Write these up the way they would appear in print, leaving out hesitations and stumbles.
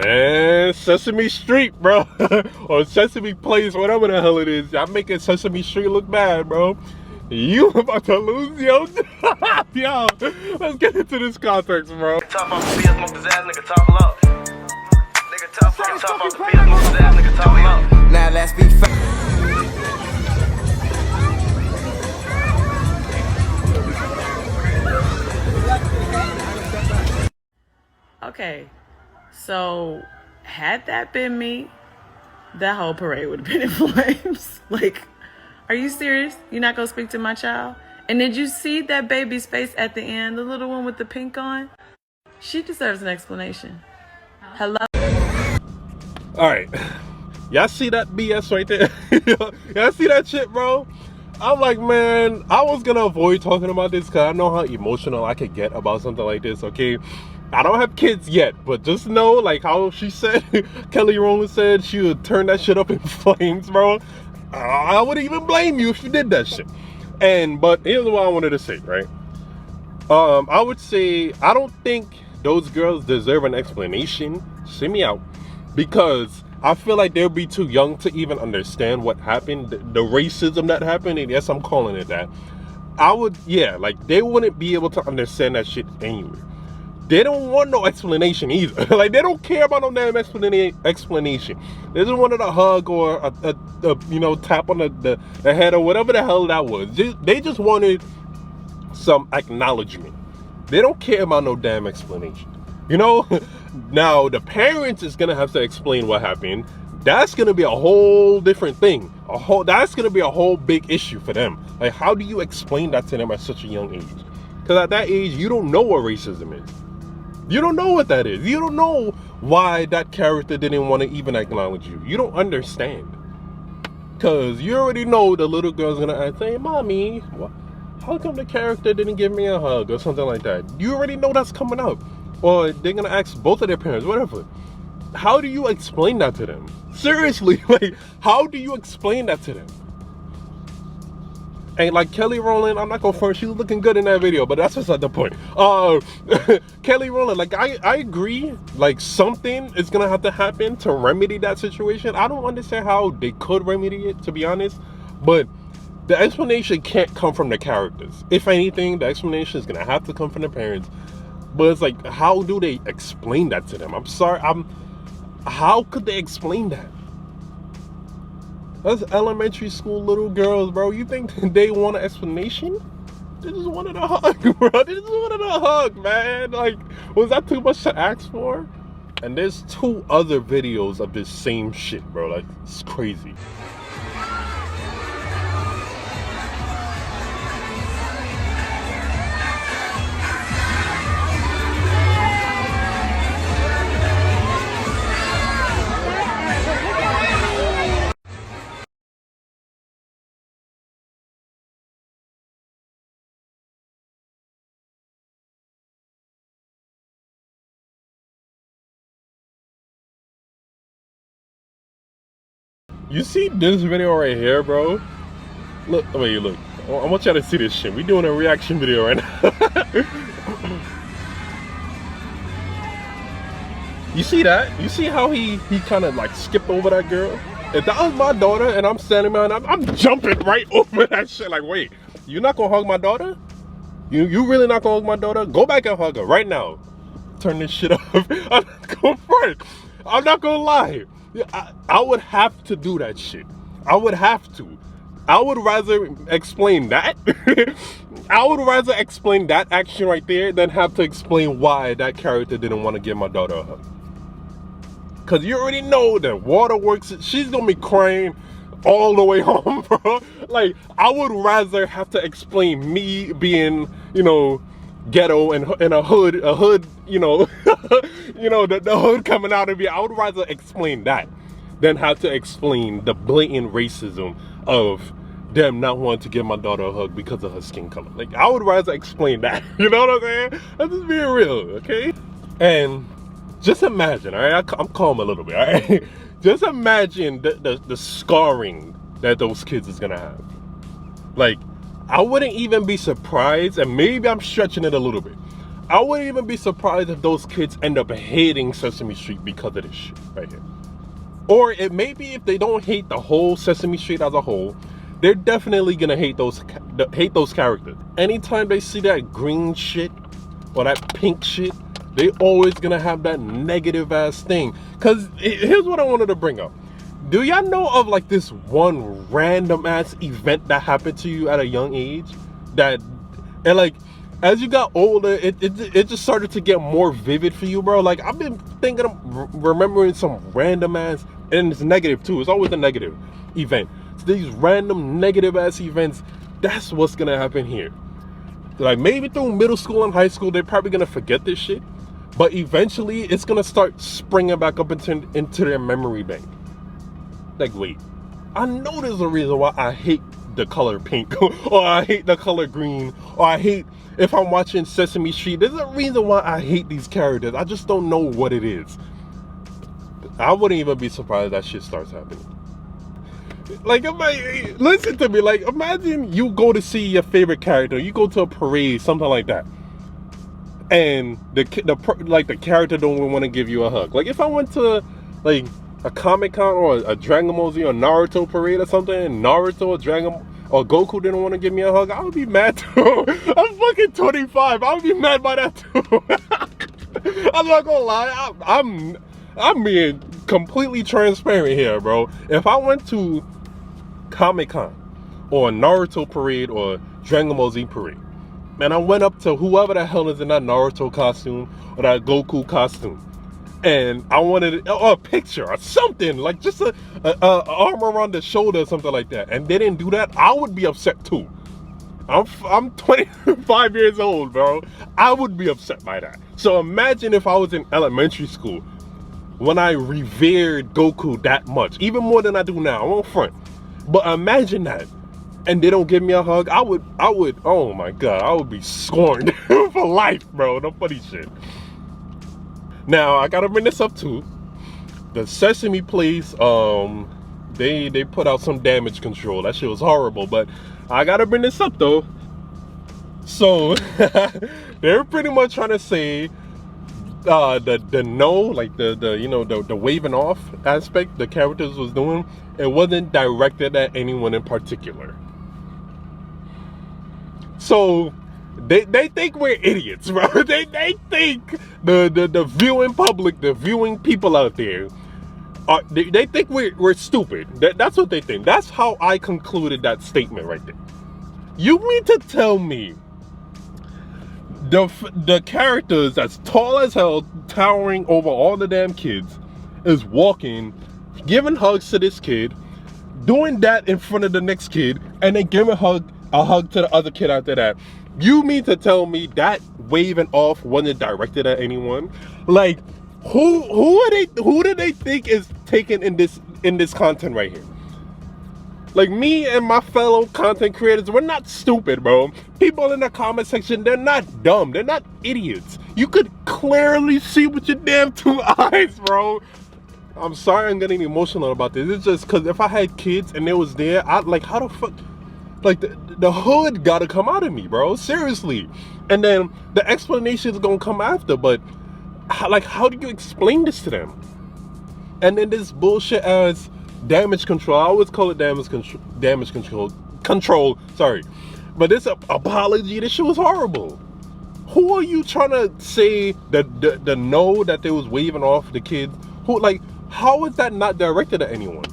Man, Sesame Street, bro. Or Sesame Place, whatever the hell it is. Y'all making Sesame Street look bad, bro. You about to lose your job. Yo, let's get into this context, bro. Top off the field, smoke his ass, nigga, top up. Nigga, top off the field, smoke his ass, nigga, top up. Now let's be Okay, so had that been me, that whole parade would have been in flames. Like, are you serious? You're not gonna speak to my child? And did you see that baby's face at the end, the little one with the pink on? She deserves an explanation. Hello? All right, y'all see that BS right there? Y'all see that shit, bro? I'm like, man, I was gonna avoid talking about this because I know how emotional I could get about something like this, okay? I don't have kids yet, but just know, like how she said, Kelly Rowland said she would turn that shit up in flames, bro. I wouldn't even blame you if you did that shit. But here's what I wanted to say, right? I would say, I don't think those girls deserve an explanation. See me out. Because I feel like they'll be too young to even understand what happened, the racism that happened, and yes, I'm calling it that. Like, they wouldn't be able to understand that shit anyway. They don't want no explanation either. Like, they don't care about no damn explanation. They just wanted a hug or a tap on the head or whatever the hell that was. They just wanted some acknowledgement. They don't care about no damn explanation. You know? Now, the parents is going to have to explain what happened. That's going to be a whole different thing. That's going to be a whole big issue for them. Like, how do you explain that to them at such a young age? Because at that age, you don't know what racism is. You don't know what that is. You don't know why that character didn't want to even acknowledge you. You don't understand. Because you already know the little girl's going to ask, hey, mommy, how come the character didn't give me a hug or something like that? You already know that's coming up. Or they're going to ask both of their parents, whatever. How do you explain that to them? Seriously, like, how do you explain that to them? And like Kelly Rowland, I'm not gonna front, she was looking good in that video, but that's beside the point. Kelly Rowland, like I agree, like something is gonna have to happen to remedy that situation. I don't understand how they could remedy it, to be honest, but the explanation can't come from the characters. If anything, the explanation is gonna have to come from the parents. But it's like, how do they explain that to them? I'm sorry, how could they explain that? That's elementary school little girls, bro. You think they want an explanation? They just wanted a hug, bro. They just wanted a hug, man. Like, was that too much to ask for? And there's 2 other videos of this same shit, bro. Like, it's crazy. You see this video right here, bro? Look, wait, look. I want y'all to see this shit. We doing a reaction video right now. You see that? You see how he kind of like skipped over that girl? If that was my daughter and I'm standing there and I'm jumping right over that shit. Like, wait, you not gonna hug my daughter? You really not gonna hug my daughter? Go back and hug her right now. Turn this shit off. I'm not gonna front. I'm not gonna lie. I would have to do that shit. I would have to. I would rather explain that. I would rather explain that action right there than have to explain why that character didn't want to give my daughter a hug. Because you already know that waterworks, she's going to be crying all the way home, bro. Like, I would rather have to explain me being, ghetto and a hood, the hood coming out of me. I would rather explain that than have to explain the blatant racism of them not wanting to give my daughter a hug because of her skin color. Like, I would rather explain that. You know what I'm saying? I'm just being real, okay? And just imagine, all right? I'm calm a little bit, all right? Just imagine the scarring that those kids is gonna have. Like, I wouldn't even be surprised, and maybe I'm stretching it a little bit. I wouldn't even be surprised if those kids end up hating Sesame Street because of this shit right here. Or it may be if they don't hate the whole Sesame Street as a whole, they're definitely gonna hate those characters. Anytime they see that green shit or that pink shit, they always gonna have that negative ass thing. Cause here's what I wanted to bring up. Do y'all know of like this one random ass event that happened to you at a young age? And like, as you got older, it just started to get more vivid for you, bro. Like, I've been thinking of remembering some random ass, and it's negative too. It's always a negative event. So these random negative ass events, that's what's gonna happen here. Like, maybe through middle school and high school, they're probably gonna forget this shit. But eventually, it's gonna start springing back up into their memory bank. Like, wait, I know there's a reason why I hate the color pink, or I hate the color green, or I hate, if I'm watching Sesame Street, there's a reason why I hate these characters. I just don't know what it is. I wouldn't even be surprised that shit starts happening. Like, listen to me, like, imagine you go to see your favorite character, you go to a parade, something like that, and the character don't want to give you a hug. Like, if I went to, like, a Comic-Con or a Dragon Ball Z or Naruto parade or something, and Naruto or Dragon or Goku didn't want to give me a hug, I would be mad too. I'm fucking 25. I would be mad by that too. I'm not gonna lie. I'm being completely transparent here, bro. If I went to Comic-Con or a Naruto parade or Dragon Ball Z parade, and I went up to whoever the hell is in that Naruto costume or that Goku costume, and I wanted a picture or something, like just a arm around the shoulder or something like that, and they didn't do that, I would be upset too. I'm 25 years old, bro. I would be upset by that. So imagine if I was in elementary school when I revered Goku that much, even more than I do now. I won't front, but imagine that, and they don't give me a hug. I would. Oh my god, I would be scorned for life, bro. No funny shit. Now, I gotta bring this up too. The Sesame Place, they put out some damage control. That shit was horrible, but I gotta bring this up though. So, they're pretty much trying to say the no, like the waving off aspect the characters was doing, it wasn't directed at anyone in particular. So, they think we're idiots, bro. They think the viewing public, the viewing people out there, they think we're stupid. That's what they think. That's how I concluded that statement right there. You mean to tell me the characters that's tall as hell, towering over all the damn kids, is walking, giving hugs to this kid, doing that in front of the next kid, and then giving a hug to the other kid after that? You mean to tell me that waving off wasn't directed at anyone? Like, who do they think is taken in this content right here? Like, me and my fellow content creators, we're not stupid, bro. People in the comment section, they're not dumb. They're not idiots. You could clearly see with your damn two eyes, bro. I'm sorry I'm getting emotional about this. It's just because if I had kids and they was there, I'd like, how the fuck? Like, the hood gotta come out of me, bro. Seriously. And then the explanation is gonna come after, but how do you explain this to them? And then this bullshit as damage control. I always call it damage control. Sorry. But this apology, this shit was horrible. Who are you trying to say that the no that they was waving off the kids? Who, like, how is that not directed at anyone?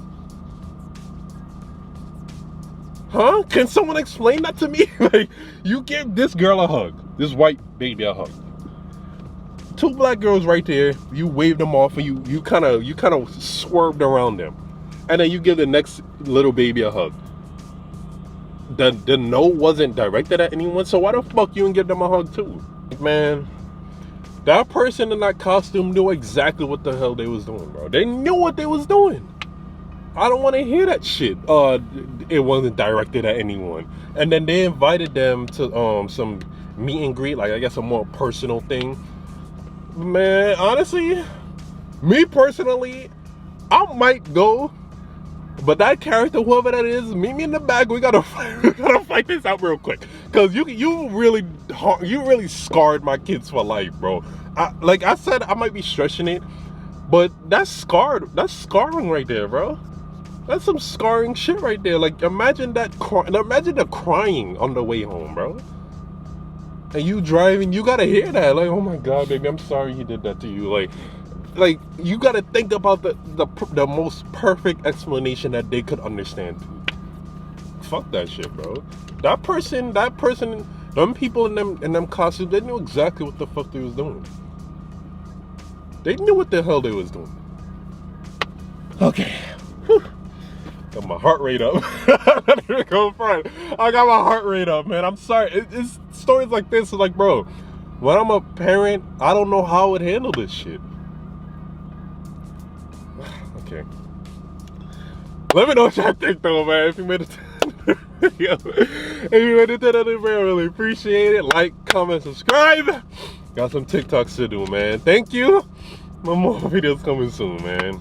Huh? Can someone explain that to me? Like, you give this girl a hug, this white baby a hug. Two black girls right there, you waved them off and you kind of swerved around them. And then you give the next little baby a hug. The no wasn't directed at anyone, so why the fuck you didn't give them a hug too? Man, that person in that costume knew exactly what the hell they was doing, bro. They knew what they was doing. I don't want to hear that shit. It wasn't directed at anyone. And then they invited them to some meet and greet, like I guess a more personal thing. Man, honestly, me personally, I might go. But that character, whoever that is, meet me in the back. We gotta fight this out real quick. Cause you really scarred my kids for life, bro. Like I said, I might be stretching it, but that's scarring right there, bro. That's some scarring shit right there. Like imagine the crying on the way home, bro. And you driving, you gotta hear that. Like, oh my God, baby, I'm sorry he did that to you. Like you gotta think about the most perfect explanation that they could understand. Fuck that shit, bro. That person, them people in them costumes, they knew exactly what the fuck they was doing. They knew what the hell they was doing. Okay. Whew. Got my heart rate up. Go front. I got my heart rate up, man. I'm sorry. It's stories like this. Like, bro, when I'm a parent, I don't know how I would handle this shit. Okay. Let me know what y'all think, though, man. If you made it to the video, I really appreciate it. Like, comment, subscribe. Got some TikToks to do, man. Thank you. No more videos coming soon, man.